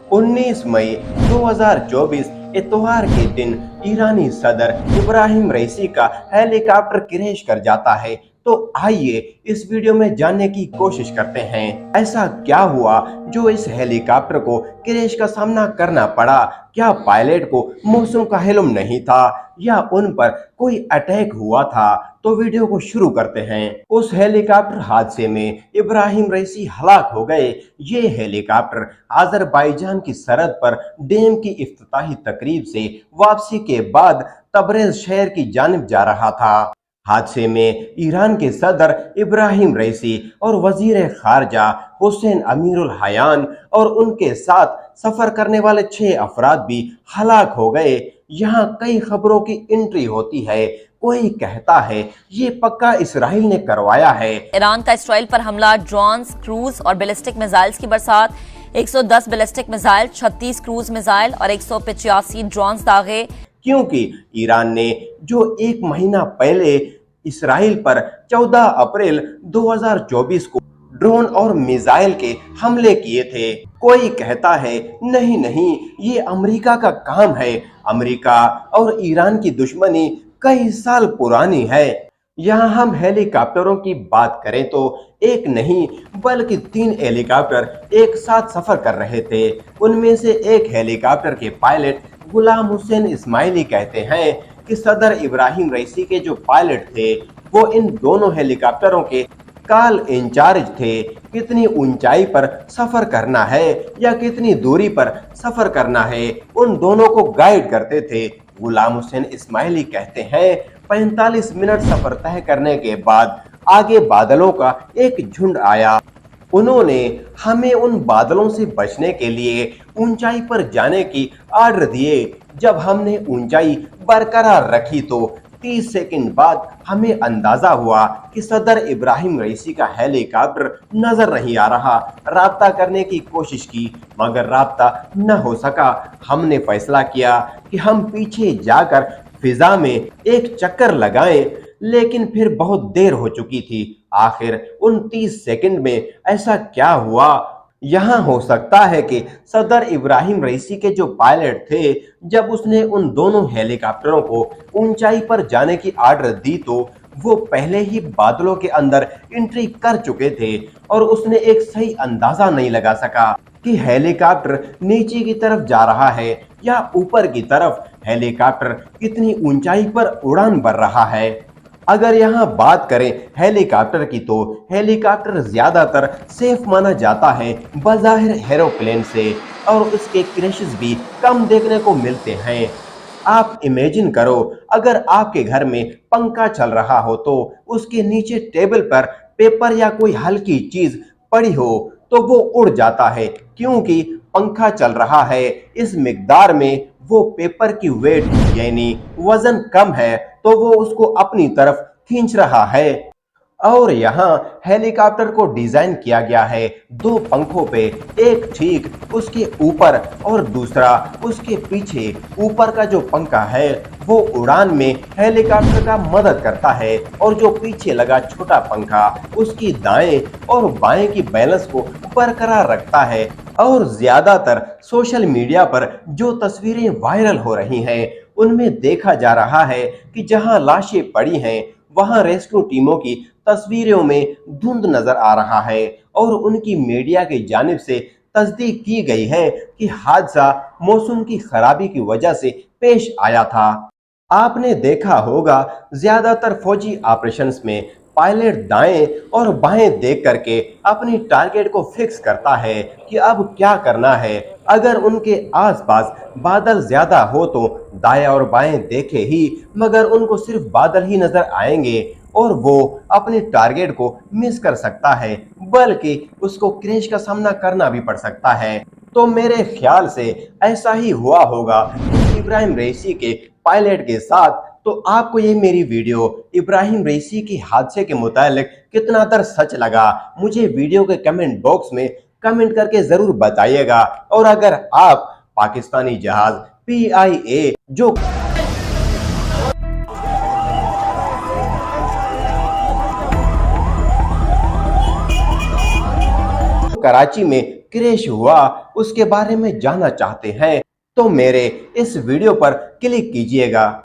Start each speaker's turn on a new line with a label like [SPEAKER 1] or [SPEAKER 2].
[SPEAKER 1] 19 मई 2024 इतवार के दिन ईरानी सदर इब्राहिम रईसी का हेलीकॉप्टर क्रैश कर जाता है। तो आइए इस वीडियो में जानने की कोशिश करते हैं, ऐसा क्या हुआ जो इस हेलीकॉप्टर को क्रैश का सामना करना पड़ा। क्या पायलट को मौसम का इल्म नहीं था या उन पर कोई अटैक हुआ था? तो वीडियो को शुरू करते हैं। उस हेलीकॉप्टर हादसे में इब्राहिम रईसी हलाक हो गए। ये हेलीकॉप्टर अजरबैजान की सरहद पर डैम की इफ्तिताही तकरीब से वापसी के बाद तबरेज शहर की जानिब जा रहा था। हादसे में ईरान के सदर इब्राहिम रईसी और वजीर खारजा हुसैन अमीरुल हयान और उनके साथ सफर करने वाले 6 अफराद भी हलाक हो गए। यहाँ कई खबरों की एंट्री होती है। कोई कहता है ये पक्का इसराइल ने करवाया है।
[SPEAKER 2] ईरान का इसराइल पर हमला, ड्रोन्स, क्रूज और बैलिस्टिक मिसाइल्स की बरसात, 110 बैलिस्टिक मिसाइल, 36 क्रूज मिसाइल और 185 ड्रोन्स दागे।
[SPEAKER 1] क्योंकि ईरान ने जो एक महीना पहले इसराइल पर 14 अप्रैल 2024 को ड्रोन और मिसाइल के हमले किए थे। कोई कहता है नहीं ये अमेरिका का काम है। अमेरिका और ईरान की दुश्मनी कई साल पुरानी है। यहाँ हम हेलीकॉप्टरों की बात करें तो एक नहीं बल्कि 3 हेलीकॉप्टर एक साथ सफर कर रहे थे। उनमें से एक हेलीकॉप्टर के पायलट गुलाम हुसैन इस्माइली कहते हैं कि सदर इब्राहिम रईसी के जो पायलट थे वो इन दोनों हेलीकॉप्टरों के कॉल इंचार्ज थे। कितनी ऊंचाई पर सफर करना है या कितनी दूरी पर सफर करना है, उन दोनों को गाइड करते थे। गुलाम हुसैन इस्माइली कहते हैं 45 मिनट सफर तय करने के बाद आगे बादलों का एक झुंड आया। उन्होंने हमें उन बादलों से बचने के लिए ऊंचाई पर जाने की आर्डर दिए। जब हमने ऊंचाई बरकरार रखी तो 30 सेकंड बाद हमें अंदाजा हुआ कि सदर इब्राहिम रईसी का हेलीकॉप्टर नजर नहीं आ रहा। राब्ता करने की कोशिश की मगर राब्ता न हो सका। हमने फैसला किया कि हम पीछे जाकर फिजा में एक चक्कर लगाएं, लेकिन फिर बहुत देर हो चुकी थी। आखिर 29 सेकंड में ऐसा क्या हुआ? यहाँ हो सकता है कि सदर इब्राहिम रईसी के जो पायलट थे, जब उसने उन दोनों हेलीकॉप्टरों को ऊंचाई पर जाने की आर्डर दी तो वो पहले ही बादलों के अंदर एंट्री कर चुके थे और उसने एक सही अंदाजा नहीं लगा सका कि हेलीकॉप्टर नीचे की तरफ जा रहा है या ऊपर की तरफ। हेलीकॉप्टर कितनी ऊंचाई पर उड़ान भर रहा है। अगर यहाँ बात करें हेलीकॉप्टर की तो हेलीकॉप्टर ज्यादातर सेफ माना जाता है बज़ाहिर एरोप्लेन से और उसके क्रैशेस भी कम देखने को मिलते हैं। आप इमेजिन करो अगर आपके घर में पंखा चल रहा हो तो उसके नीचे टेबल पर पेपर या कोई हल्की चीज पड़ी हो तो वो उड़ जाता है, क्योंकि पंखा चल रहा है। इस मिकदार में वो पेपर की वेट यानी वजन कम है तो वो उसको अपनी तरफ खींच रहा है। और यहाँ हेलीकॉप्टर को डिजाइन किया गया है 2 पंखों पे, एक ठीक उसके ऊपर और दूसरा उसके पीछे। ऊपर का जो पंखा है वो उड़ान में हेलीकॉप्टर का मदद करता है और जो पीछे लगा छोटा पंखा उसकी दाएं और बाएं की बैलेंस को बरकरार रखता है। और ज्यादातर सोशल मीडिया पर जो तस्वीरें वायरल हो रही हैं उनमें देखा जा रहा है कि जहां लाशें पड़ी हैं वहां रेस्क्यू टीमों की तस्वीरों में धुंध नजर आ रहा है और उनकी मीडिया की जानिब से तस्दीक की गई है कि हादसा मौसम की खराबी की वजह से पेश आया था। आपने देखा होगा ज्यादातर फौजी ऑपरेशंस में पायलट दाएं और बाएं देख करके अपनी टारगेट को फिक्स करता है कि अब क्या करना है। अगर उनके आसपास बादल ज्यादा हो तो दाएं और बाएं देखे ही मगर उनको सिर्फ बादल ही नजर आएंगे और वो अपने टारगेट को मिस कर सकता है, बल्कि उसको क्रैश का सामना करना भी पड़ सकता है। तो मेरे ख्याल से ऐसा ही हुआ होगा इब्राहिम रईसी के पायलट के साथ। तो आपको ये मेरी वीडियो इब्राहिम रईसी की हादसे के मुतालिक कितना तर सच लगा, मुझे वीडियो के कमेंट बॉक्स में कमेंट करके जरूर बताइएगा। और अगर आप पाकिस्तानी जहाज PIA जो कराची में क्रैश हुआ उसके बारे में जानना चाहते हैं तो मेरे इस वीडियो पर क्लिक कीजिएगा।